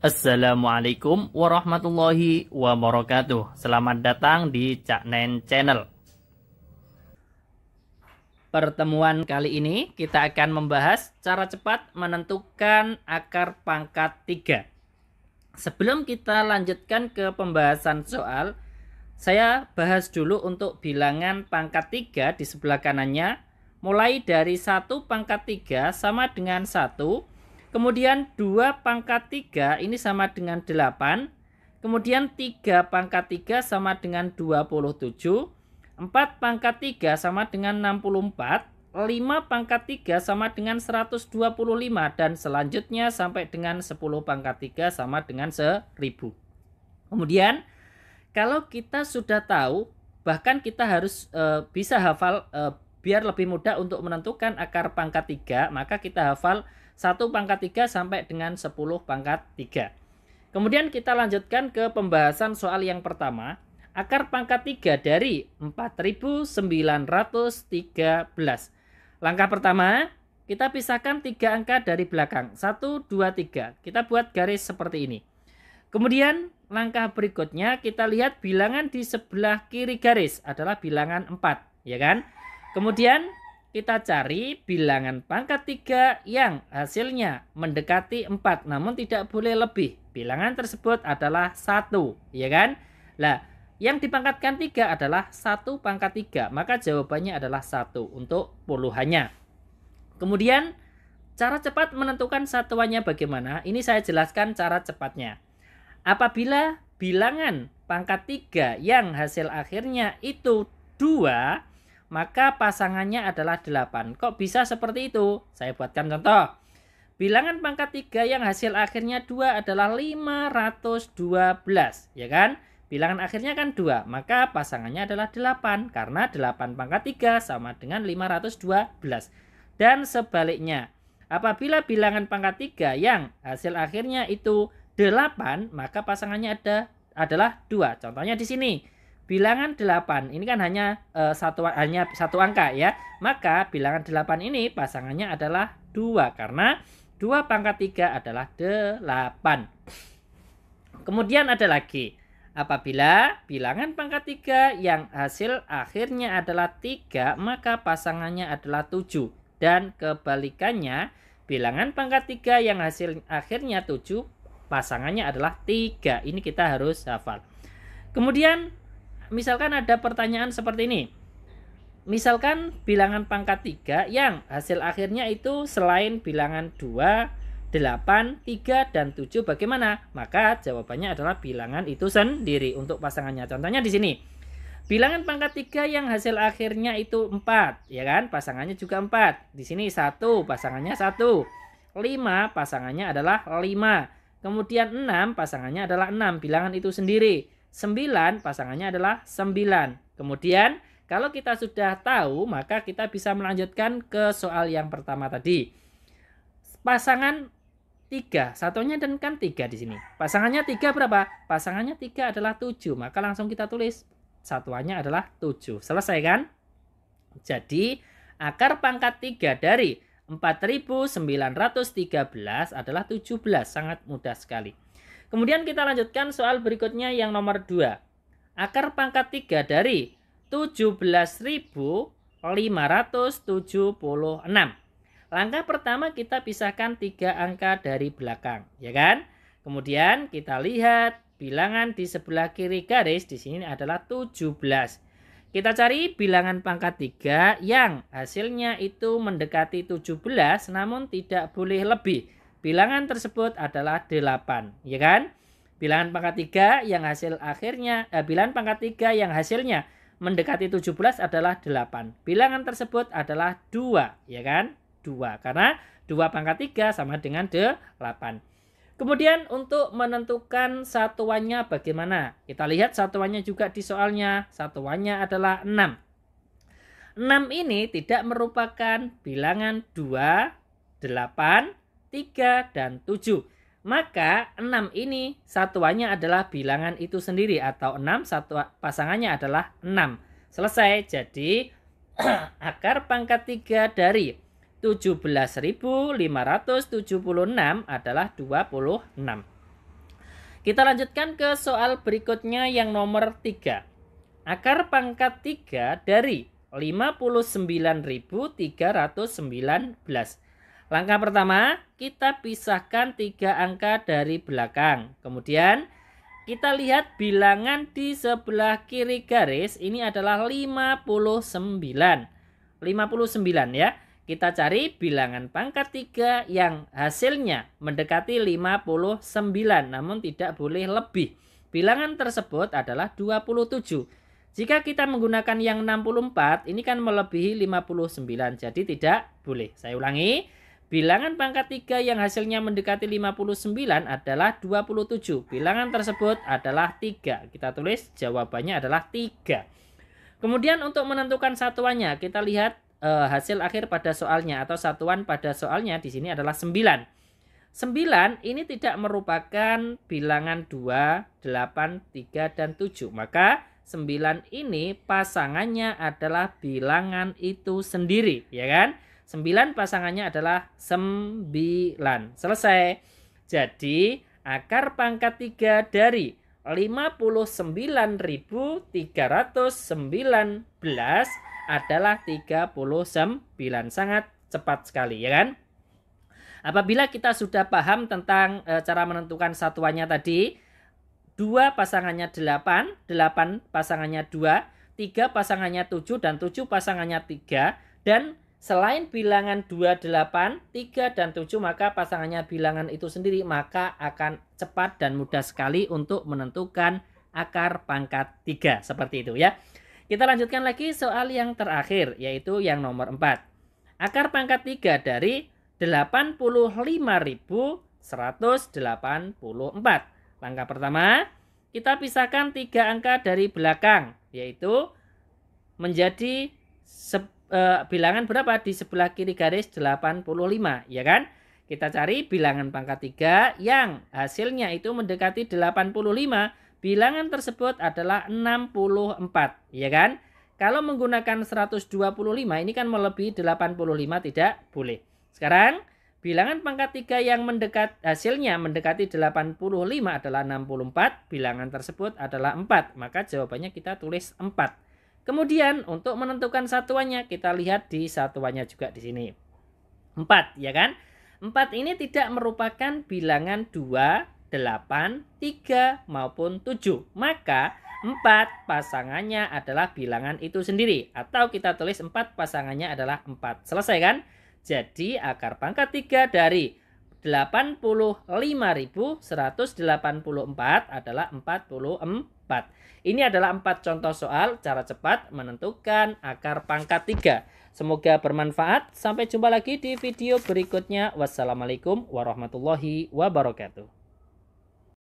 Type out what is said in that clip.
Assalamualaikum warahmatullahi wabarakatuh. Selamat datang di Cak Nen Channel. Pertemuan kali ini kita akan membahas cara cepat menentukan akar pangkat 3. Sebelum kita lanjutkan ke pembahasan soal, saya bahas dulu untuk bilangan pangkat 3 di sebelah kanannya. Mulai dari 1 pangkat 3 sama dengan 1. Kemudian 2 pangkat 3 ini sama dengan 8. Kemudian 3 pangkat 3 sama dengan 27. 4 pangkat 3 sama dengan 64. 5 pangkat 3 sama dengan 125. Dan selanjutnya sampai dengan 10 pangkat 3 sama dengan 1000. Kemudian kalau kita sudah tahu, bahkan kita harus bisa hafal biar lebih mudah untuk menentukan akar pangkat 3, maka kita hafal 1 pangkat 3 sampai dengan 10 pangkat 3. Kemudian kita lanjutkan ke pembahasan soal yang pertama. Akar pangkat 3 dari 4913. Langkah pertama, kita pisahkan 3 angka dari belakang. 1, 2, 3. Kita buat garis seperti ini. Kemudian langkah berikutnya kita lihat bilangan di sebelah kiri garis adalah bilangan 4. Ya kan? Kemudian kita cari bilangan pangkat 3 yang hasilnya mendekati 4 namun tidak boleh lebih. Bilangan tersebut adalah 1, ya kan? Nah, yang dipangkatkan 3 adalah 1 pangkat 3, maka jawabannya adalah 1 untuk puluhannya. Kemudian cara cepat menentukan satuannya bagaimana? Ini saya jelaskan cara cepatnya. Apabila bilangan pangkat 3 yang hasil akhirnya itu 2, maka pasangannya adalah 8. Kok bisa seperti itu? Saya buatkan contoh. Bilangan pangkat 3 yang hasil akhirnya 2 adalah 512, ya kan? Bilangan akhirnya kan 2, maka pasangannya adalah 8 karena 8 pangkat 3 sama dengan 512. Dan sebaliknya, apabila bilangan pangkat 3 yang hasil akhirnya itu 8, maka pasangannya adalah 2. Contohnya di sini. Bilangan 8 ini kan hanya satu angka ya. Maka bilangan 8 ini pasangannya adalah 2 karena 2 pangkat 3 adalah 8. Kemudian ada lagi. Apabila bilangan pangkat 3 yang hasil akhirnya adalah 3, maka pasangannya adalah 7. Dan kebalikannya, bilangan pangkat 3 yang hasil akhirnya 7, pasangannya adalah 3. Ini kita harus hafal. Kemudian misalkan ada pertanyaan seperti ini. Misalkan bilangan pangkat 3 yang hasil akhirnya itu selain bilangan 2, 8, 3, dan 7 bagaimana? Maka jawabannya adalah bilangan itu sendiri untuk pasangannya. Contohnya di sini. Bilangan pangkat 3 yang hasil akhirnya itu 4, ya kan? Pasangannya juga 4. Di sini 1, pasangannya 1. 5, pasangannya adalah 5. Kemudian 6, pasangannya adalah 6. Bilangan itu sendiri. 9 pasangannya adalah 9. Kemudian kalau kita sudah tahu, maka kita bisa melanjutkan ke soal yang pertama tadi. Pasangan 3, satunya dan kan 3 di sini. Pasangannya 3 berapa? Pasangannya 3 adalah 7. Maka langsung kita tulis satuannya adalah 7. Selesai kan? Jadi akar pangkat 3 dari 4913 adalah 17. Sangat mudah sekali. Kemudian kita lanjutkan soal berikutnya yang nomor 2. Akar pangkat 3 dari 17.576. Langkah pertama kita pisahkan 3 angka dari belakang, ya kan? Kemudian kita lihat bilangan di sebelah kiri garis di sini adalah 17. Kita cari bilangan pangkat 3 yang hasilnya itu mendekati 17 namun tidak boleh lebih. Bilangan tersebut adalah 8, ya kan? Bilangan pangkat 3 yang hasil akhirnya bilangan pangkat 3 yang hasilnya mendekati 17 adalah 8. Bilangan tersebut adalah 2, ya kan? 2 karena 2 pangkat 3 sama dengan 8. Kemudian untuk menentukan satuannya bagaimana? Kita lihat satuannya juga di soalnya. Satuannya adalah 6. 6 ini tidak merupakan bilangan 2, 8, 3, dan 7. Maka 6 ini satuannya adalah bilangan itu sendiri atau 6 pasangannya adalah 6. Selesai. Jadi akar pangkat 3 dari 17.576 adalah 26. Kita lanjutkan ke soal berikutnya yang nomor 3. Akar pangkat 3 dari 59.319. Langkah pertama, kita pisahkan 3 angka dari belakang. Kemudian kita lihat bilangan di sebelah kiri garis ini adalah 59. 59 ya. Kita cari bilangan pangkat 3 yang hasilnya mendekati 59, namun tidak boleh lebih. Bilangan tersebut adalah 27. Jika kita menggunakan yang 64, ini kan melebihi 59, jadi tidak boleh. Saya ulangi, bilangan pangkat 3 yang hasilnya mendekati 59 adalah 27. Bilangan tersebut adalah 3. Kita tulis jawabannya adalah 3. Kemudian untuk menentukan satuannya, kita lihat hasil akhir pada soalnya atau satuan pada soalnya di sini adalah 9. 9 ini tidak merupakan bilangan 2, 8, 3, dan 7. Maka 9 ini pasangannya adalah bilangan itu sendiri, ya kan? 9 pasangannya adalah 9. Selesai. Jadi akar pangkat 3 dari 59.319 adalah 39. Sangat cepat sekali, ya kan? Apabila kita sudah paham tentang cara menentukan satuannya tadi, 2 pasangannya 8, 8 pasangannya 2, 3 pasangannya 7, dan 7 pasangannya 3, dan selain bilangan 2, 8, 3, dan 7, maka pasangannya bilangan itu sendiri, maka akan cepat dan mudah sekali untuk menentukan akar pangkat 3. Seperti itu ya. Kita lanjutkan lagi soal yang terakhir, yaitu yang nomor 4. Akar pangkat 3 dari 85.184. Langkah pertama, kita pisahkan 3 angka dari belakang, yaitu menjadi bilangan berapa di sebelah kiri garis 85, ya kan? Kita cari bilangan pangkat 3 yang hasilnya itu mendekati 85. Bilangan tersebut adalah 64, ya kan? Kalau menggunakan 125 ini kan melebihi 85, tidak boleh. Sekarang bilangan pangkat 3 yang hasilnya mendekati 85 adalah 64, bilangan tersebut adalah 4, maka jawabannya kita tulis 4. Kemudian untuk menentukan satuannya kita lihat di satuannya juga di sini. 4, ya kan? 4 ini tidak merupakan bilangan 2, 8, 3 maupun 7. Maka 4 pasangannya adalah bilangan itu sendiri, atau kita tulis 4 pasangannya adalah 4. Selesai kan? Jadi akar pangkat 3 dari 85.184 adalah 44. Ini adalah 4 contoh soal cara cepat menentukan akar pangkat 3. Semoga bermanfaat. Sampai jumpa lagi di video berikutnya. Wassalamualaikum warahmatullahi wabarakatuh.